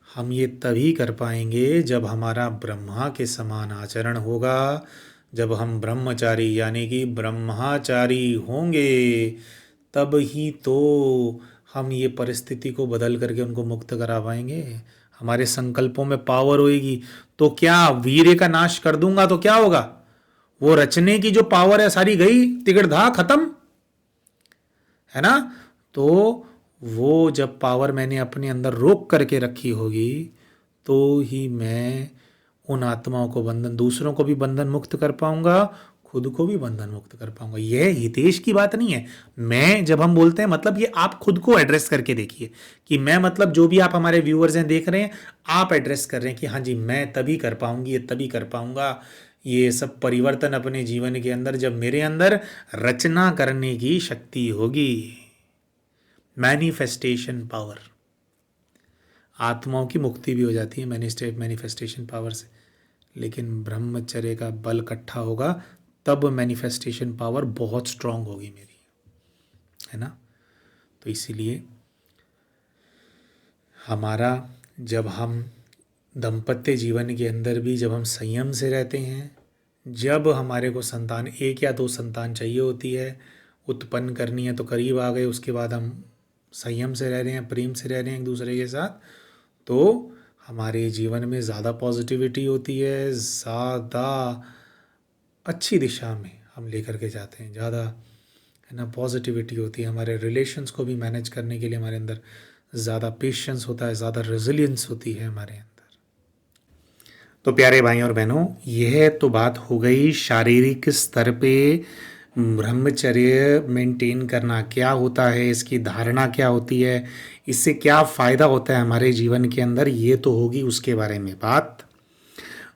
हम ये तभी कर पाएंगे जब हमारा ब्रह्मा के समान आचरण होगा, जब हम ब्रह्मचारी यानी कि ब्रह्माचारी होंगे, तब ही तो हम ये परिस्थिति को बदल करके उनको मुक्त करा पाएंगे। हमारे संकल्पों में पावर होगी। तो क्या वीर्य का नाश कर दूंगा तो क्या होगा, वो रचने की जो पावर है सारी गई, तिगड़धा खत्म, है ना। तो वो जब पावर मैंने अपने अंदर रोक करके रखी होगी तो ही मैं उन आत्माओं को बंधन, दूसरों को भी बंधन मुक्त कर पाऊंगा, खुद को भी बंधन मुक्त कर पाऊंगा। यह हितेश की बात नहीं है। मैं जब हम बोलते हैं मतलब ये आप खुद को एड्रेस करके देखिए कि मैं मतलब जो भी आप हमारे व्यूअर्स हैं देख रहे हैं, आप एड्रेस कर रहे हैं कि हाँ जी मैं तभी कर पाऊंगी, ये तभी कर पाऊंगा ये सब परिवर्तन अपने जीवन के अंदर जब मेरे अंदर रचना करने की शक्ति होगी। मैनिफेस्टेशन पावर, आत्माओं की मुक्ति भी हो जाती है मैनिफेस्टेशन पावर से, लेकिन ब्रह्मचर्य का बल इकट्ठा होगा तब मैनिफेस्टेशन पावर बहुत स्ट्रांग होगी मेरी, है ना। तो इसीलिए हमारा जब हम दाम्पत्य जीवन के अंदर भी जब हम संयम से रहते हैं, जब हमारे को संतान, एक या दो संतान चाहिए होती है, उत्पन्न करनी है तो करीब आ गए, उसके बाद हम संयम से रह रहे हैं, प्रेम से रह रहे हैं एक दूसरे के साथ, तो हमारे जीवन में ज़्यादा पॉजिटिविटी होती है, ज़्यादा अच्छी दिशा में हम लेकर के जाते हैं, ज़्यादा, है ना, पॉजिटिविटी होती है। हमारे रिलेशंस को भी मैनेज करने के लिए हमारे अंदर ज़्यादा पेशेंस होता है, ज़्यादा रेजिलियंस होती है हमारे अंदर। तो प्यारे भाइयों और बहनों, यह तो बात हो गई शारीरिक स्तर पे ब्रह्मचर्य मेंटेन करना क्या होता है, इसकी धारणा क्या होती है, इससे क्या फ़ायदा होता है हमारे जीवन के अंदर, ये तो होगी उसके बारे में बात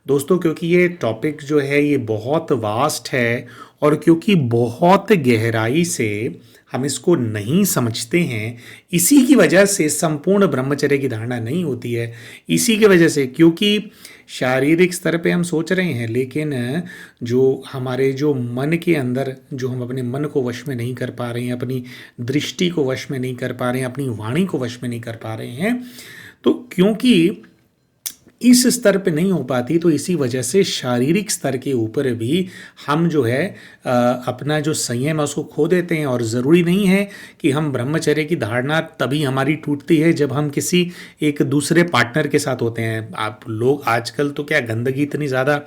दोस्तों। क्योंकि ये टॉपिक जो है ये बहुत वास्ट है और क्योंकि बहुत गहराई से हम इसको नहीं समझते हैं, इसी की वजह से संपूर्ण ब्रह्मचर्य की धारणा नहीं होती है। इसी की वजह से, क्योंकि शारीरिक स्तर पे हम सोच रहे हैं, लेकिन जो हमारे जो मन के अंदर, जो हम अपने मन को वश में नहीं कर पा रहे हैं, अपनी दृष्टि को वश में नहीं कर पा रहे हैं, अपनी वाणी को वश में नहीं कर पा रहे हैं, तो क्योंकि इस स्तर पे नहीं हो पाती, तो इसी वजह से शारीरिक स्तर के ऊपर भी हम जो है अपना जो संयम है उसको खो देते हैं। और ज़रूरी नहीं है कि हम ब्रह्मचर्य की धारणा तभी हमारी टूटती है जब हम किसी एक दूसरे पार्टनर के साथ होते हैं। आप लोग आजकल तो क्या गंदगी इतनी ज़्यादा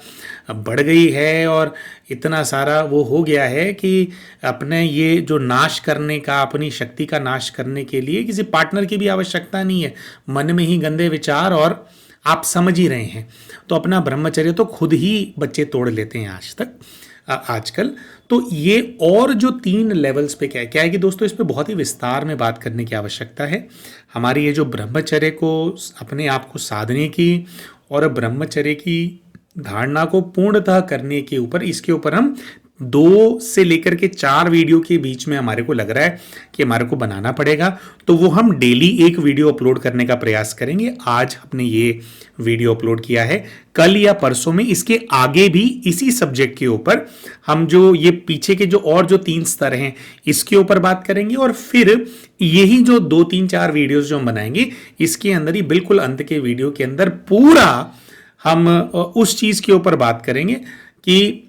बढ़ गई है और इतना सारा वो हो गया है कि अपने ये जो नाश करने का, अपनी शक्ति का नाश करने के लिए किसी पार्टनर की भी आवश्यकता नहीं है। मन में ही गंदे विचार, और आप समझ ही रहे हैं, तो अपना ब्रह्मचर्य तो खुद ही बच्चे तोड़ लेते हैं आजकल। तो ये और जो 3 लेवल्स पे क्या है कि दोस्तों, इस पे बहुत ही विस्तार में बात करने की आवश्यकता है। हमारी ये जो ब्रह्मचर्य को अपने आप को साधने की और ब्रह्मचर्य की धारणा को पूर्णतः करने के ऊपर, इसके ऊपर हम 2 से लेकर के 4 वीडियो के बीच में हमारे को लग रहा है कि हमारे को बनाना पड़ेगा। तो वो हम डेली एक वीडियो अपलोड करने का प्रयास करेंगे। आज हमने ये वीडियो अपलोड किया है, कल या परसों में इसके आगे भी इसी सब्जेक्ट के ऊपर हम जो ये पीछे के जो और जो 3 स्तर हैं इसके ऊपर बात करेंगे, और फिर यही जो 2, 3, 4 वीडियोस जो हम बनाएंगे इसके अंदर ही बिल्कुल अंत के वीडियो के अंदर पूरा हम उस चीज के ऊपर बात करेंगे कि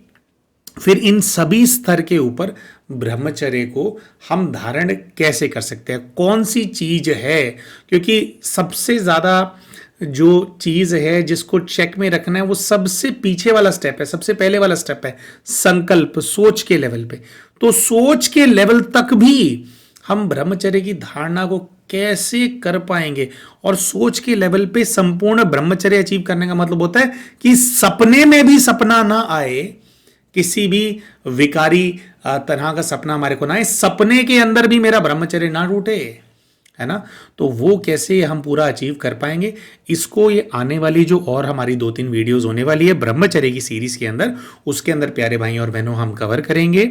फिर इन सभी स्तर के ऊपर ब्रह्मचर्य को हम धारण कैसे कर सकते हैं, कौन सी चीज है। क्योंकि सबसे ज्यादा जो चीज है जिसको चेक में रखना है वो सबसे पीछे वाला स्टेप है, सबसे पहले वाला स्टेप है संकल्प, सोच के लेवल पे। तो सोच के लेवल तक भी हम ब्रह्मचर्य की धारणा को कैसे कर पाएंगे। और सोच के लेवल पे संपूर्ण ब्रह्मचर्य अचीव करने का मतलब होता है कि सपने में भी सपना ना आए, किसी भी विकारी तरह का सपना हमारे को ना आए, सपने के अंदर भी मेरा ब्रह्मचर्य ना टूटे, है ना। तो वो कैसे हम पूरा अचीव कर पाएंगे, इसको ये आने वाली जो और हमारी 2-3 वीडियोस होने वाली है ब्रह्मचर्य की सीरीज के अंदर, उसके अंदर प्यारे भाई और बहनों हम कवर करेंगे।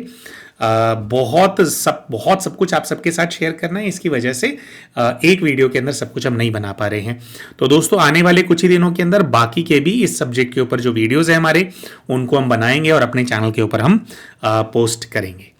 बहुत सब कुछ आप सबके साथ शेयर करना है, इसकी वजह से एक वीडियो के अंदर सब कुछ हम नहीं बना पा रहे हैं। तो दोस्तों आने वाले कुछ ही दिनों के अंदर बाकी के भी इस सब्जेक्ट के ऊपर जो वीडियोस है हमारे, उनको हम बनाएंगे और अपने चैनल के ऊपर हम पोस्ट करेंगे।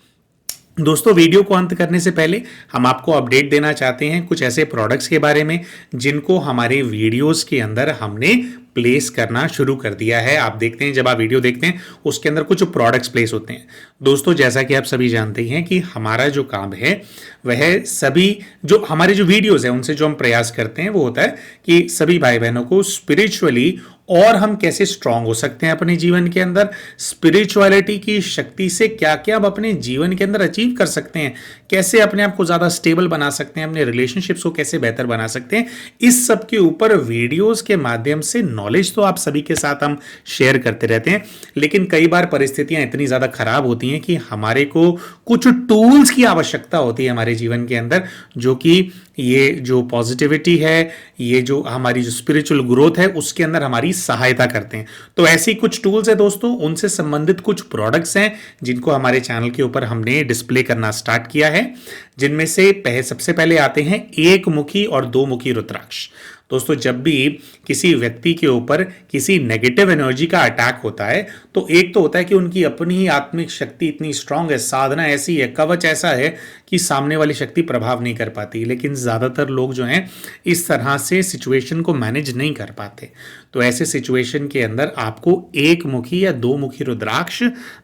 दोस्तों वीडियो को अंत करने से पहले हम आपको अपडेट देना चाहते हैं कुछ ऐसे प्रोडक्ट्स के बारे में जिनको हमारे वीडियोस के अंदर हमने प्लेस करना शुरू कर दिया है। आप देखते हैं, जब आप वीडियो देखते हैं उसके अंदर कुछ प्रोडक्ट्स प्लेस होते हैं। दोस्तों जैसा कि आप सभी जानते हैं कि हमारा जो काम है वह सभी जो हमारे जो वीडियोस है उनसे जो हम प्रयास करते हैं वो होता है कि सभी भाई बहनों को स्पिरिचुअली और हम कैसे स्ट्रांग हो सकते हैं अपने जीवन के अंदर, स्पिरिचुअलिटी की शक्ति से क्या क्या हम अपने जीवन के अंदर अचीव कर सकते हैं, कैसे अपने आप को ज्यादा स्टेबल बना सकते हैं, अपने रिलेशनशिप्स को कैसे बेहतर बना सकते हैं, इस सब के ऊपर वीडियोस के माध्यम से नॉलेज तो आप सभी के साथ हम शेयर करते रहते हैं। लेकिन कई बार परिस्थितियां इतनी ज्यादा खराब होती हैं कि हमारे को कुछ टूल्स की आवश्यकता होती है हमारे जीवन के अंदर, जो कि ये जो पॉजिटिविटी है, ये जो हमारी जो स्पिरिचुअल ग्रोथ है उसके अंदर हमारी सहायता करते हैं। तो ऐसी कुछ टूल्स है दोस्तों, उनसे संबंधित कुछ प्रोडक्ट्स हैं जिनको हमारे चैनल के ऊपर हमने डिस्प्ले करना स्टार्ट किया है, जिनमें से सबसे पहले आते हैं एक मुखी और दो मुखी रुद्राक्ष। दोस्तों जब भी किसी व्यक्ति के ऊपर किसी नेगेटिव एनर्जी का अटैक होता है तो एक तो होता है कि उनकी अपनी ही आत्मिक शक्ति इतनी स्ट्रांग है, साधना ऐसी है, कवच ऐसा है कि सामने वाली शक्ति प्रभाव नहीं कर पाती। लेकिन ज़्यादातर लोग जो हैं इस तरह से सिचुएशन को मैनेज नहीं कर पाते। तो ऐसे सिचुएशन के अंदर आपको एक मुखी या दो मुखी रुद्राक्ष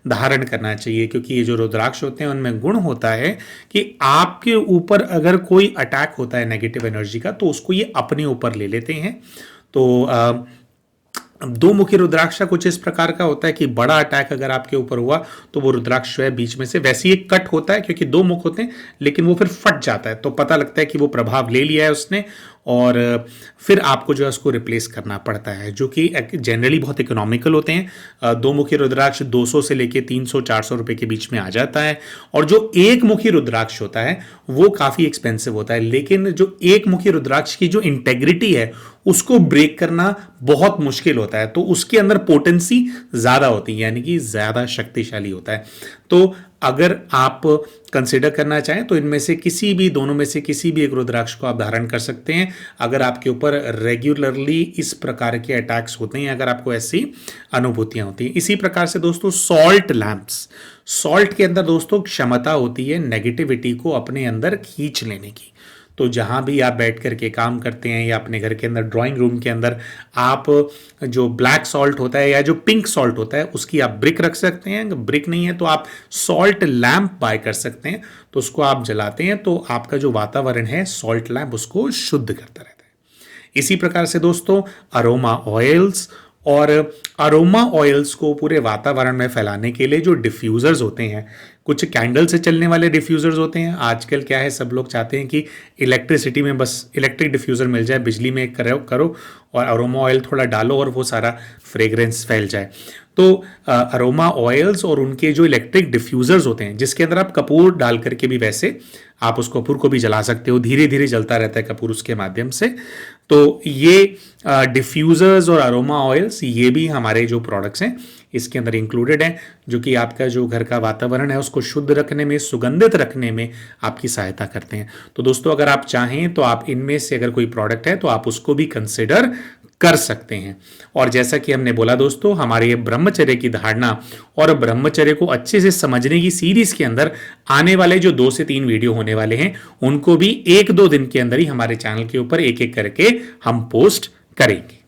धारण करना चाहिए, क्योंकि ये जो रुद्राक्ष होते हैं उनमें गुण होता है कि आपके ऊपर अगर कोई अटैक होता है नेगेटिव एनर्जी का तो उसको ये अपने ऊपर ले लेते हैं। तो दो मुखी रुद्राक्ष का कुछ इस प्रकार का होता है कि बड़ा अटैक अगर आपके ऊपर हुआ तो वो रुद्राक्ष जो है बीच में से वैसे ही कट होता है, क्योंकि दो मुख होते हैं, लेकिन वो फिर फट जाता है, तो पता लगता है कि वो प्रभाव ले लिया है उसने, और फिर आपको जो है उसको रिप्लेस करना पड़ता है, जो कि जनरली बहुत इकोनॉमिकल होते हैं। दो मुखी रुद्राक्ष 200 से लेके 300-400 रुपए के बीच में आ जाता है, और जो एक मुखी रुद्राक्ष होता है वो काफ़ी एक्सपेंसिव होता है। लेकिन जो एक मुखी रुद्राक्ष की जो इंटेग्रिटी है उसको ब्रेक करना बहुत मुश्किल होता है, तो उसके अंदर पोटेंसी ज़्यादा होती है, यानी कि ज़्यादा शक्तिशाली होता है। तो अगर आप कंसिडर करना चाहें तो इनमें से किसी भी, दोनों में से किसी भी एक रुद्राक्ष को आप धारण कर सकते हैं अगर आपके ऊपर रेगुलरली इस प्रकार के अटैक्स होते हैं, अगर आपको ऐसी अनुभूतियां होती हैं। इसी प्रकार से दोस्तों सॉल्ट लैंप्स, सॉल्ट के अंदर दोस्तों क्षमता होती है नेगेटिविटी को अपने अंदर खींच लेने की। तो जहाँ भी आप बैठ करके काम करते हैं या अपने घर के अंदर ड्राइंग रूम के अंदर आप जो ब्लैक सॉल्ट होता है या जो पिंक सॉल्ट होता है उसकी आप ब्रिक रख सकते हैं। ब्रिक नहीं है तो आप सॉल्ट लैंप बाय कर सकते हैं, तो उसको आप जलाते हैं तो आपका जो वातावरण है सॉल्ट लैंप उसको शुद्ध करता रहता है। इसी प्रकार से दोस्तों अरोमा ऑयल्स, और अरोमा ऑयल्स को पूरे वातावरण में फैलाने के लिए जो डिफ्यूज़र्स होते हैं, कुछ कैंडल से चलने वाले डिफ्यूज़र्स होते हैं। आजकल क्या है, सब लोग चाहते हैं कि इलेक्ट्रिसिटी में बस इलेक्ट्रिक डिफ्यूज़र मिल जाए, बिजली में करो और अरोमा ऑयल थोड़ा डालो और वो सारा फ्रेग्रेंस फैल जाए। तो अरोमा ऑयल्स और उनके जो इलेक्ट्रिक डिफ्यूज़र्स होते हैं, जिसके अंदर आप कपूर डाल करके भी वैसे आप उस कपूर को भी जला सकते हो, धीरे धीरे जलता रहता है कपूर उसके माध्यम से। तो ये डिफ्यूज़र्स और अरोमा ऑयल्स ये भी हमारे जो प्रोडक्ट्स हैं इसके अंदर इंक्लूडेड हैं, जो कि आपका जो घर का वातावरण है उसको शुद्ध रखने में, सुगंधित रखने में आपकी सहायता करते हैं। तो दोस्तों अगर आप चाहें तो आप इनमें से अगर कोई प्रोडक्ट है तो आप उसको भी कंसिडर कर सकते हैं। और जैसा कि हमने बोला दोस्तों, हमारे ये ब्रह्मचर्य की धारणा और ब्रह्मचर्य को अच्छे से समझने की सीरीज के अंदर आने वाले जो 2 से 3 वीडियो होने वाले हैं उनको भी 1-2 दिन के अंदर ही हमारे चैनल के ऊपर एक एक करके हम पोस्ट करेंगे।